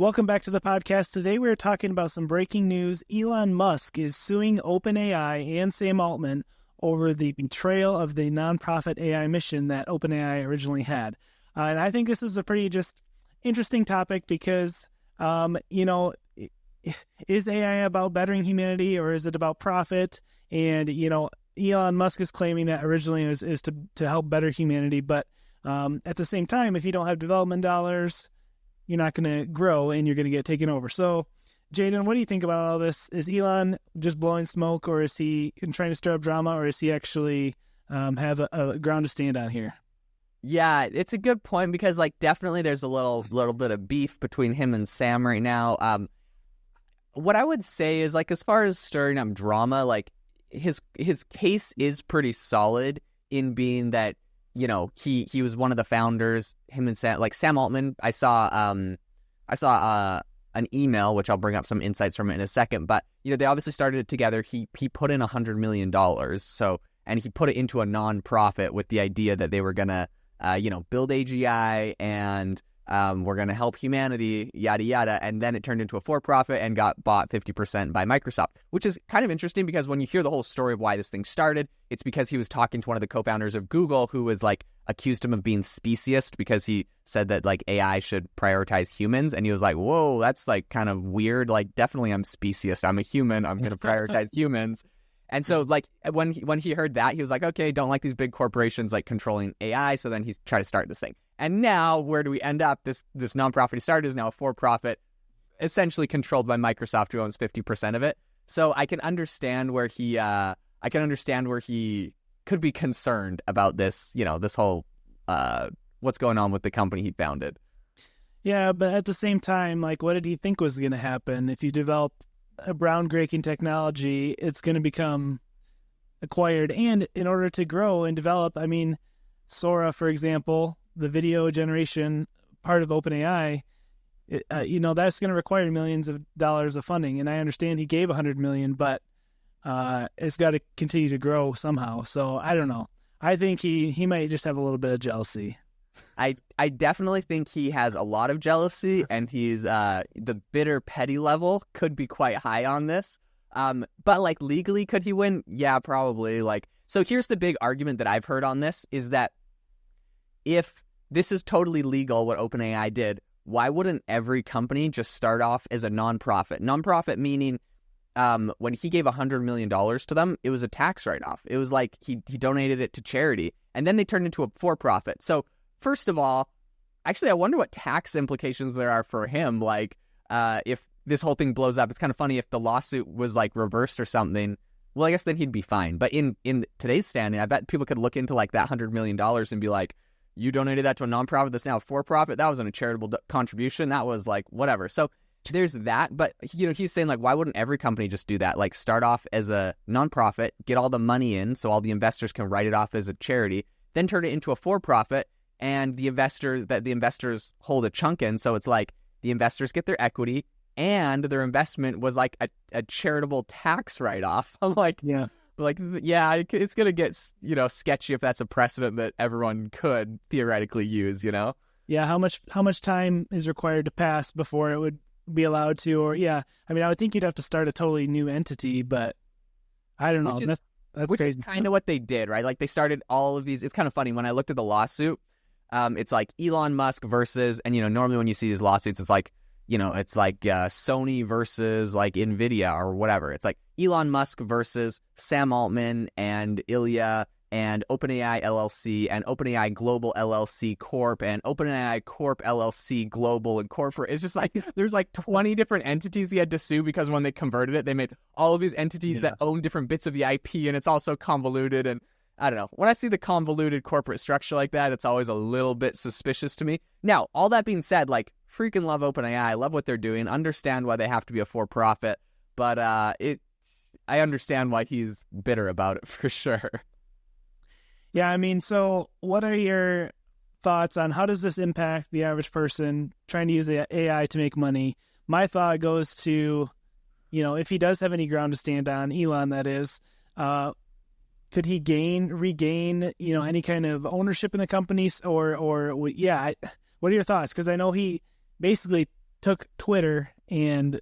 Welcome back to the podcast. Today we're talking about some breaking news. Elon Musk is suing OpenAI and Sam Altman over the betrayal of the nonprofit AI mission that OpenAI originally had. And I think this is a pretty just interesting topic because, is AI about bettering humanity or is it about profit? And, Elon Musk is claiming that originally is to help better humanity. But at the same time, if you don't have development dollars, you're not going to grow and you're going to get taken over. So, Jaden, what do you think about all this? Is Elon just blowing smoke, or is he trying to stir up drama, or is he actually have a ground to stand on here? Yeah, it's a good point because, definitely there's a little bit of beef between him and Sam right now. What I would say is, as far as stirring up drama, his case is pretty solid in being that, he was one of the founders. Him and Sam Altman. I saw an email, which I'll bring up some insights from it in a second. But they obviously started it together. He put in $100 million. And he put it into a nonprofit with the idea that they were gonna build AGI and we're gonna help humanity, yada yada. And then it turned into a for-profit and got bought 50% by Microsoft, which is kind of interesting because when you hear the whole story of why this thing started, it's because he was talking to one of the co-founders of Google who was accused him of being speciest because he said that AI should prioritize humans. And he was like, whoa, that's kind of weird. Definitely I'm speciest. I'm a human. I'm going to prioritize humans. And so when he heard that, he was like, okay, don't like these big corporations controlling AI. So then he's trying to start this thing. And now where do we end up? This nonprofit he started is now a for-profit, essentially controlled by Microsoft, who owns 50% of it. So I can understand where he could be concerned about this, this whole what's going on with the company he founded. Yeah, but at the same time, what did he think was going to happen? If you develop a groundbreaking technology, it's going to become acquired. And in order to grow and develop, Sora, for example, the video generation part of OpenAI, that's going to require millions of dollars of funding. And I understand he gave $100 million, but it's got to continue to grow somehow. So I don't know. I think he might just have a little bit of jealousy. I definitely think he has a lot of jealousy, and he's the bitter petty level could be quite high on this. But legally, could he win? Yeah, probably. So here's the big argument that I've heard on this is that if this is totally legal, what OpenAI did, why wouldn't every company just start off as a nonprofit? Nonprofit meaning when he gave $100 million to them, it was a tax write-off. It was he donated it to charity, and then they turned into a for-profit. So first of all, actually, I wonder what tax implications there are for him. If this whole thing blows up, it's kind of funny if the lawsuit was reversed or something. Well, I guess then he'd be fine. But in today's standing, I bet people could look into that $100 million and be like, you donated that to a nonprofit that's now a for-profit. That wasn't a charitable contribution. That was whatever. So there's that. But, he's saying why wouldn't every company just do that? Start off as a nonprofit, get all the money in so all the investors can write it off as a charity, then turn it into a for-profit, and the investors hold a chunk in. So it's the investors get their equity and their investment was a charitable tax write-off. I'm yeah. It's going to get, sketchy if that's a precedent that everyone could theoretically use, Yeah, how much time is required to pass before it would be allowed to? Or, I would think you'd have to start a totally new entity, but I don't know. That's crazy. Is kind of what they did, right? They started all of these. It's kind of funny. When I looked at the lawsuit, it's Elon Musk versus, and, normally when you see these lawsuits, it's Sony versus NVIDIA or whatever. It's Elon Musk versus Sam Altman and Ilya and OpenAI LLC and OpenAI Global LLC Corp and OpenAI Corp LLC Global and Corporate. It's just there's 20 different entities he had to sue because when they converted it, they made all of these entities that own different bits of the IP, and it's also convoluted. And I don't know. When I see the convoluted corporate structure like that, it's always a little bit suspicious to me. Now, all that being said, freaking love OpenAI, love what they're doing, understand why they have to be a for-profit, but I understand why he's bitter about it for sure. Yeah, so what are your thoughts on how does this impact the average person trying to use AI to make money? My thought goes to, if he does have any ground to stand on, Elon that is, could he regain, any kind of ownership in the companies or what are your thoughts? Because I know he basically took Twitter and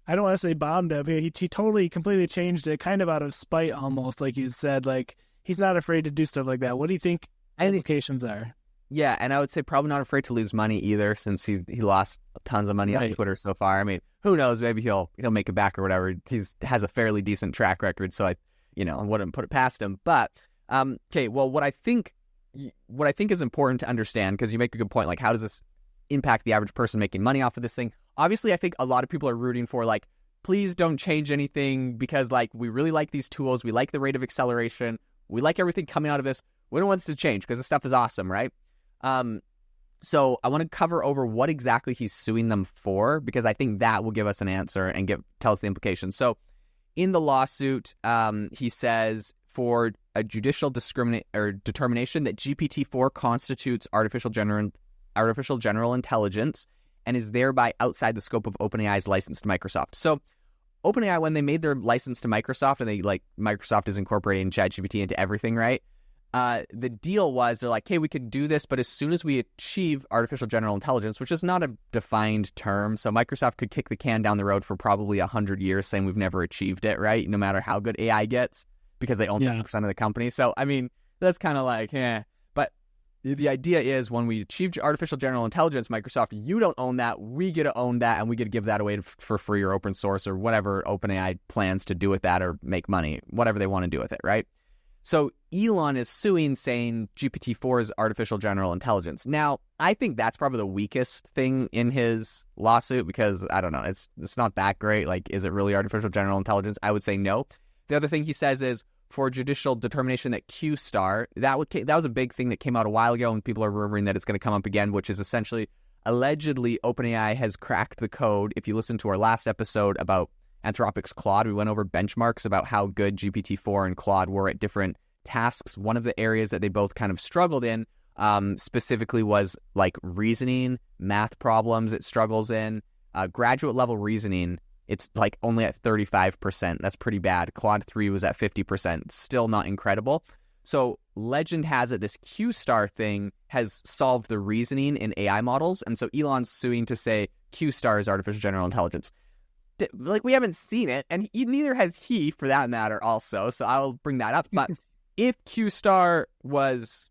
I don't want to say bombed him. He totally, completely changed it, kind of out of spite almost, like you said. Like, he's not afraid to do stuff like that. What do you think implications are? Yeah, and I would say probably not afraid to lose money either, since he lost tons of money on Twitter so far. I mean, who knows? Maybe he'll make it back or whatever. He has a fairly decent track record, so I wouldn't put it past him. But okay, well, what I think is important to understand, because you make a good point, like, how does this impact the average person making money off of this thing? Obviously, I think a lot of people are rooting for, like, please don't change anything, because, like, we really like these tools, we like the rate of acceleration, we like everything coming out of this. We don't want this to change because this stuff is awesome, right? So I want to cover over what exactly he's suing them for, because I think that will give us an answer and tell us the implications. So in the lawsuit, he says for a judicial determination that GPT-4 constitutes artificial general intelligence and is thereby outside the scope of OpenAI's license to Microsoft. So OpenAI, when they made their license to Microsoft, and Microsoft is incorporating ChatGPT into everything, right? The deal was, they're like, hey, we could do this, but as soon as we achieve artificial general intelligence, which is not a defined term, so Microsoft could kick the can down the road for probably 100 years saying we've never achieved it, right? No matter how good AI gets, because they own 50% of the company. So, I mean, that's kind of like, But the idea is, when we achieve artificial general intelligence, Microsoft, you don't own that, we get to own that, and we get to give that away for free or open source or whatever OpenAI plans to do with that, or make money, whatever they want to do with it, right? So Elon is suing, saying GPT-4 is artificial general intelligence. Now, I think that's probably the weakest thing in his lawsuit, because, I don't know, it's not that great. Like, is it really artificial general intelligence? I would say no. The other thing he says is, for judicial determination that Q star, that was a big thing that came out a while ago, and people are rumoring that it's going to come up again, which is essentially, allegedly, OpenAI has cracked the code. If you listen to our last episode about Anthropic's Claude, we went over benchmarks about how good GPT-4 and Claude were at different tasks. One of the areas that they both kind of struggled in specifically was like reasoning, math problems it struggles in. Graduate level reasoning, it's like only at 35%. That's pretty bad. Claude 3 was at 50%. Still not incredible. So legend has it this Q star thing has solved the reasoning in AI models. And so Elon's suing to say Q star is artificial general intelligence. Like, we haven't seen it, and neither has he, for that matter, also. So I'll bring that up. But if Q star was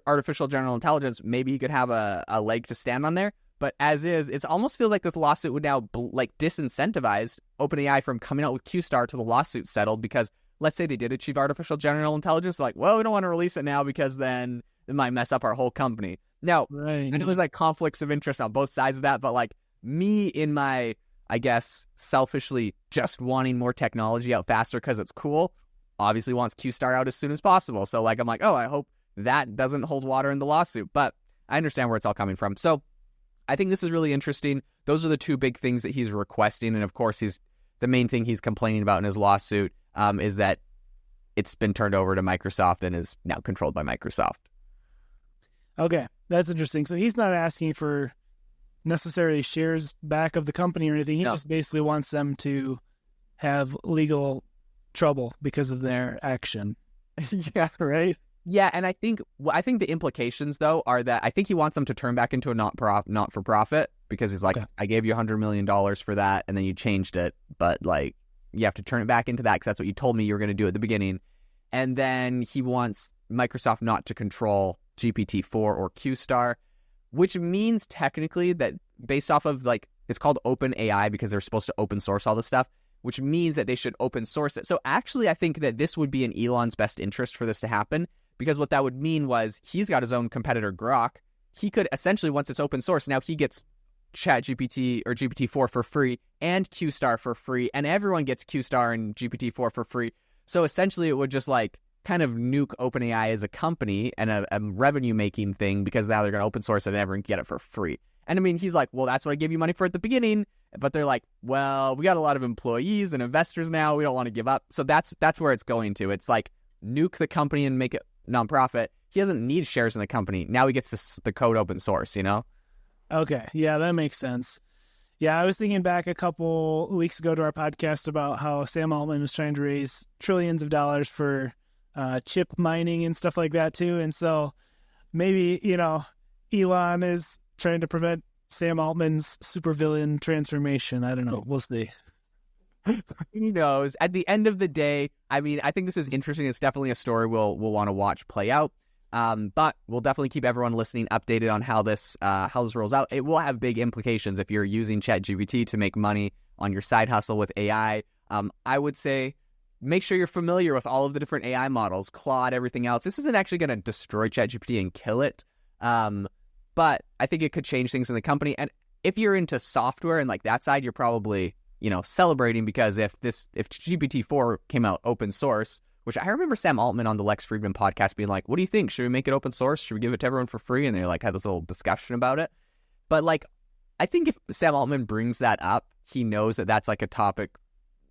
artificial general intelligence, maybe he could have a leg to stand on there. But as is, it almost feels like this lawsuit would now disincentivize OpenAI from coming out with Q star till the lawsuit settled, because let's say they did achieve artificial general intelligence, like, well, we don't want to release it now because then it might mess up our whole company. Now, I know there's like conflicts of interest on both sides of that, but like me in my, I guess, selfishly just wanting more technology out faster because it's cool, obviously wants Q star out as soon as possible. So like, I'm like, oh, I hope that doesn't hold water in the lawsuit. But I understand where it's all coming from. So I think this is really interesting. Those are the two big things that he's requesting. And of course, the main thing he's complaining about in his lawsuit is that it's been turned over to Microsoft and is now controlled by Microsoft. Okay, that's interesting. So he's not asking for necessarily shares back of the company or anything. He just basically wants them to have legal trouble because of their action. Yeah, right? Yeah, and I think the implications, though, are that I think he wants them to turn back into a not-for-profit, because he's like, okay, I gave you $100 million for that, and then you changed it, but like, you have to turn it back into that because that's what you told me you were going to do at the beginning. And then he wants Microsoft not to control GPT-4 or Q star, which means technically that, based off of, like, it's called OpenAI because they're supposed to open source all this stuff, which means that they should open source it. So actually, I think that this would be in Elon's best interest for this to happen, because what that would mean was he's got his own competitor, Grok. He could essentially, once it's open source, now he gets ChatGPT or GPT-4 for free and Q star for free, and everyone gets Q star and GPT-4 for free. So essentially, it would just like kind of nuke OpenAI as a company and a revenue-making thing, because now they're going to open source it and everyone can get it for free. And I mean, he's like, well, that's what I gave you money for at the beginning. But they're like, well, we got a lot of employees and investors now. We don't want to give up. So that's where it's going to. It's like, nuke the company and make it nonprofit. He doesn't need shares in the company. Now he gets the code open source, you know? Okay. Yeah, that makes sense. Yeah, I was thinking back a couple weeks ago to our podcast about how Sam Altman was trying to raise trillions of dollars for chip mining and stuff like that too. And so maybe, Elon is trying to prevent Sam Altman's supervillain transformation. I don't know. We'll see. Who knows? At the end of the day, I mean, I think this is interesting. It's definitely a story we'll want to watch play out. But we'll definitely keep everyone listening updated on how this rolls out. It will have big implications if you're using ChatGPT to make money on your side hustle with AI. I would say make sure you're familiar with all of the different AI models, Claude, everything else. This isn't actually going to destroy ChatGPT and kill it. But I think it could change things in the company. And if you're into software and like that side, you're probably, celebrating, because if GPT-4 came out open source, which I remember Sam Altman on the Lex Fridman podcast being like, what do you think? Should we make it open source? Should we give it to everyone for free? And they like had this little discussion about it. But like, I think if Sam Altman brings that up, he knows that that's like a topic.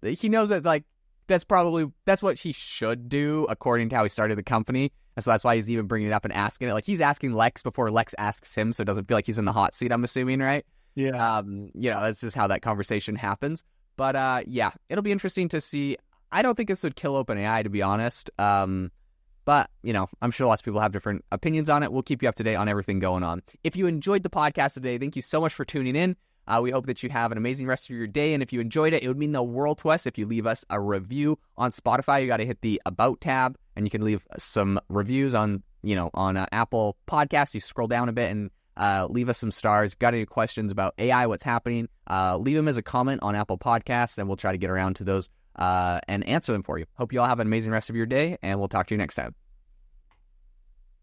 He knows that like, that's what he should do according to how he started the company. And so that's why he's even bringing it up and asking it. Like he's asking Lex before Lex asks him, so it doesn't feel like he's in the hot seat, I'm assuming, right? Yeah. That's just how that conversation happens. But yeah, it'll be interesting to see. I don't think this would kill OpenAI, to be honest. But, I'm sure lots of people have different opinions on it. We'll keep you up to date on everything going on. If you enjoyed the podcast today, thank you so much for tuning in. We hope that you have an amazing rest of your day. And if you enjoyed it, it would mean the world to us if you leave us a review on Spotify. You got to hit the About tab, and you can leave some reviews on Apple Podcasts. You scroll down a bit and leave us some stars. If you've got any questions about AI, what's happening, leave them as a comment on Apple Podcasts, and we'll try to get around to those and answer them for you. Hope you all have an amazing rest of your day, and we'll talk to you next time.